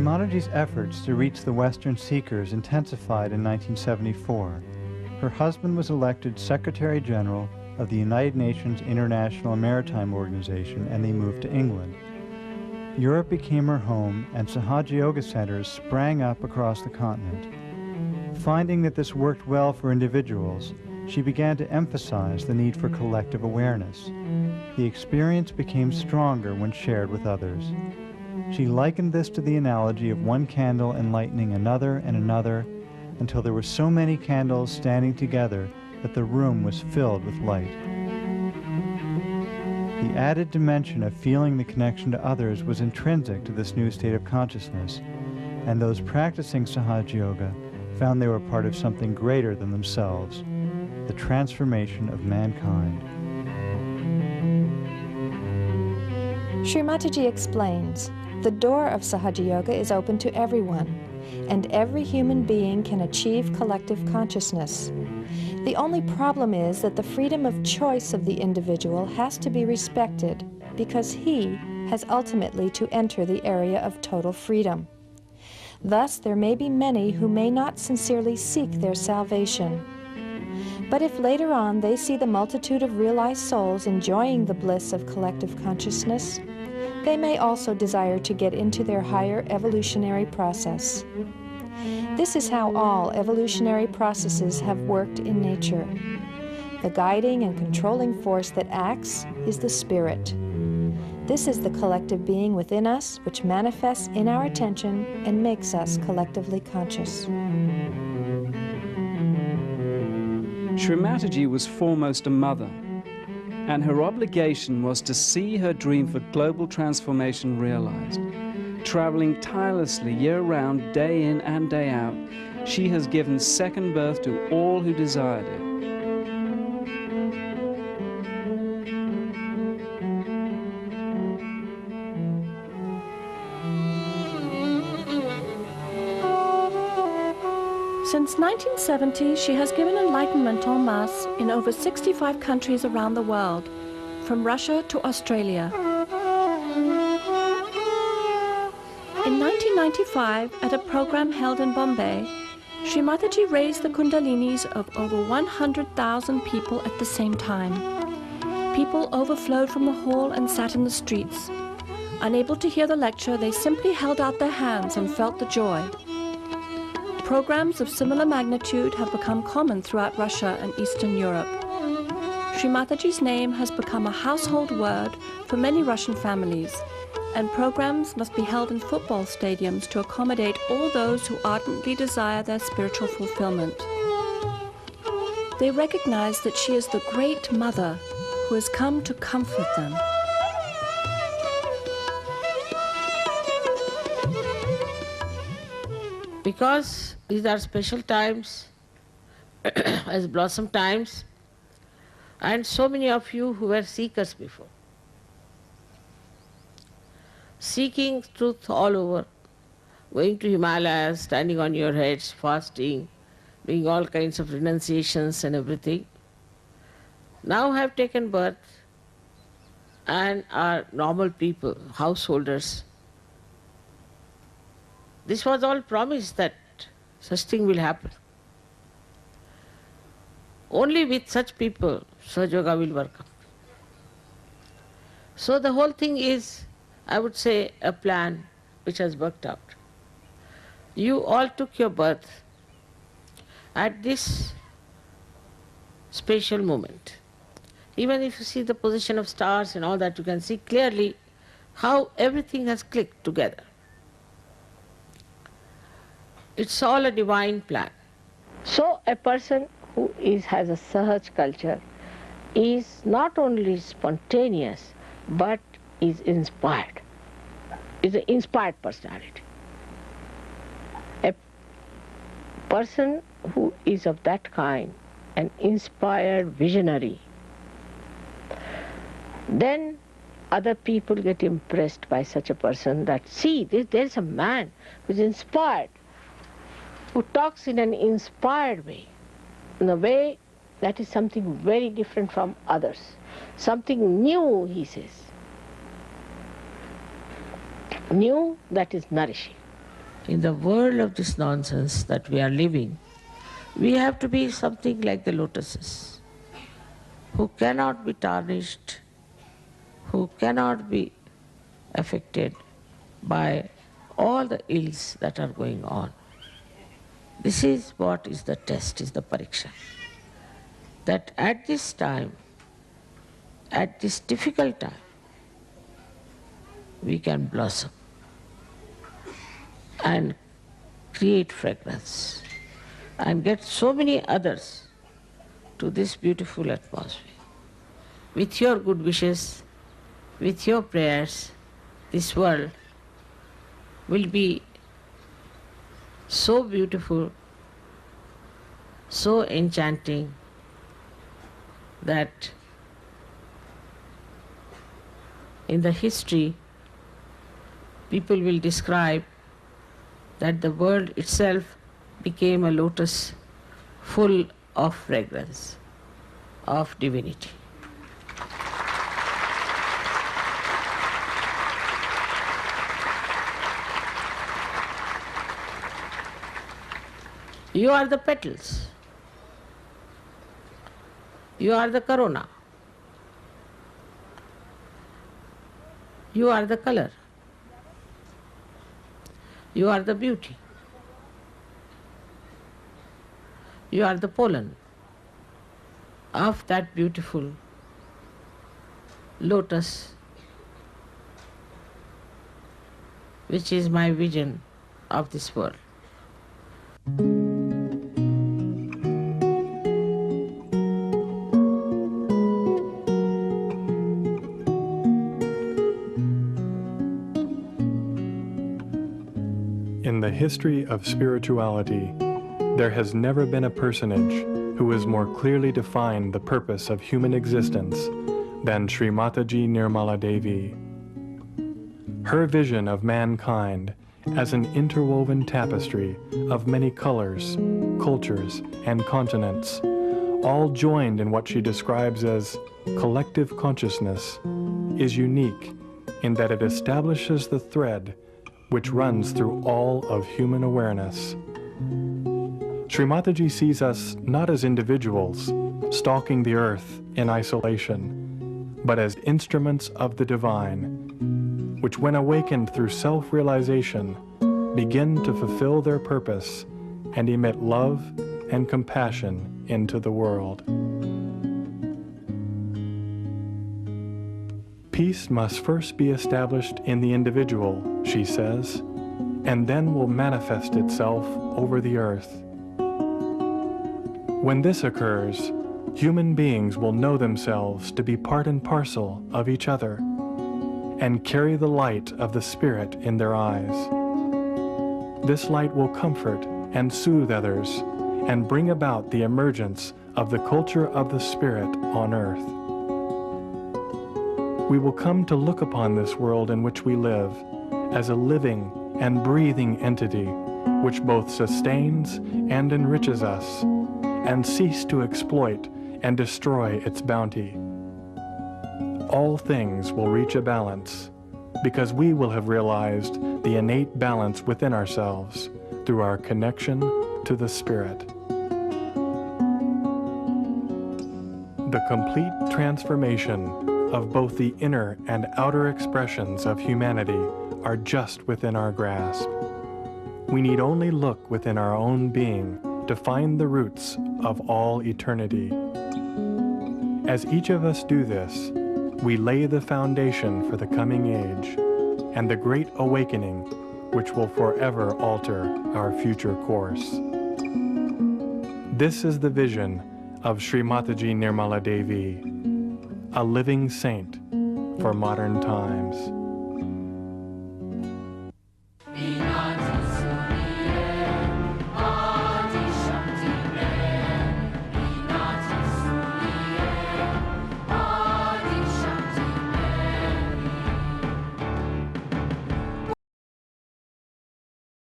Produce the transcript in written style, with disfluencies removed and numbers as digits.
Mataji's efforts to reach the Western seekers intensified in 1974. Her husband was elected Secretary General of the United Nations International Maritime Organization, and they moved to England. Europe became her home, and Sahaja Yoga centers sprang up across the continent. Finding that this worked well for individuals, she began to emphasize the need for collective awareness. The experience became stronger when shared with others. She likened this to the analogy of one candle enlightening another and another, until there were so many candles standing together that the room was filled with light. The added dimension of feeling the connection to others was intrinsic to this new state of consciousness, and those practicing Sahaja Yoga found they were part of something greater than themselves, the transformation of mankind. Shri Mataji explains, the door of Sahaja Yoga is open to everyone, and every human being can achieve collective consciousness. The only problem is that the freedom of choice of the individual has to be respected, because he has ultimately to enter the area of total freedom. Thus, there may be many who may not sincerely seek their salvation. But if later on they see the multitude of realized souls enjoying the bliss of collective consciousness, they may also desire to get into their higher evolutionary process. This is how all evolutionary processes have worked in nature. The guiding and controlling force that acts is the spirit. This is the collective being within us which manifests in our attention and makes us collectively conscious. Shri Mataji was foremost a mother, and her obligation was to see her dream for global transformation realized. Traveling tirelessly year-round, day in and day out, she has given second birth to all who desired it. Since 1970, she has given enlightenment en masse in over 65 countries around the world, from Russia to Australia. In 1995, at a program held in Bombay, Shri Mataji raised the kundalinis of over 100,000 people at the same time. People overflowed from the hall and sat in the streets. Unable to hear the lecture, they simply held out their hands and felt the joy. Programs of similar magnitude have become common throughout Russia and Eastern Europe. Shri Mataji's name has become a household word for many Russian families, and programs must be held in football stadiums to accommodate all those who ardently desire their spiritual fulfillment. They recognize that she is the great mother who has come to comfort them. Because these are special times, as blossom times, and so many of you who were seekers before, seeking truth all over, going to Himalayas, standing on your heads, fasting, doing all kinds of renunciations and everything, now have taken birth and are normal people, householders. This was all promised that such thing will happen. Only with such people, Sahaja Yoga will work out. So the whole thing is, I would say, a plan which has worked out. You all took your birth at this special moment. Even if you see the position of stars and all that, you can see clearly how everything has clicked together. It's all a divine plan. So a person who has a Sahaj culture is not only spontaneous, but is inspired, is an inspired personality. A person who is of that kind, an inspired visionary, then other people get impressed by such a person that, see, there's a man who's inspired, who talks in an inspired way, in a way that is something very different from others, something new, he says, new that is nourishing. in the world of this nonsense that we are living, we have to be something like the lotuses, who cannot be tarnished, who cannot be affected by all the ills that are going on. This is what is the test, is the pariksha. That at this time, at this difficult time, we can blossom and create fragrance and get so many others to this beautiful atmosphere. With your good wishes, with your prayers, this world will be so beautiful, so enchanting, that in the history people will describe that the world itself became a lotus full of fragrance, of divinity. You are the petals. You are the corona. You are the color. You are the beauty. You are the pollen of that beautiful lotus, which is my vision of this world. In the history of spirituality, there has never been a personage who has more clearly defined the purpose of human existence than Shri Mataji Nirmala Devi. Her vision of mankind as an interwoven tapestry of many colors, cultures, and continents, all joined in what she describes as collective consciousness, is unique in that it establishes the thread which runs through all of human awareness. Shri Mataji sees us not as individuals stalking the earth in isolation, but as instruments of the divine, which when awakened through self-realization, begin to fulfill their purpose and emit love and compassion into the world. Peace must first be established in the individual, she says, and then will manifest itself over the earth. When this occurs, human beings will know themselves to be part and parcel of each other and carry the light of the Spirit in their eyes. This light will comfort and soothe others and bring about the emergence of the culture of the Spirit on earth. We will come to look upon this world in which we live as a living and breathing entity which both sustains and enriches us, and cease to exploit and destroy its bounty. All things will reach a balance because we will have realized the innate balance within ourselves through our connection to the Spirit. The complete transformation of both the inner and outer expressions of humanity are just within our grasp. We need only look within our own being to find the roots of all eternity. As each of us do this, we lay the foundation for the coming age and the great awakening which will forever alter our future course. This is the vision of Shri Mataji Nirmala Devi, a living saint for modern times.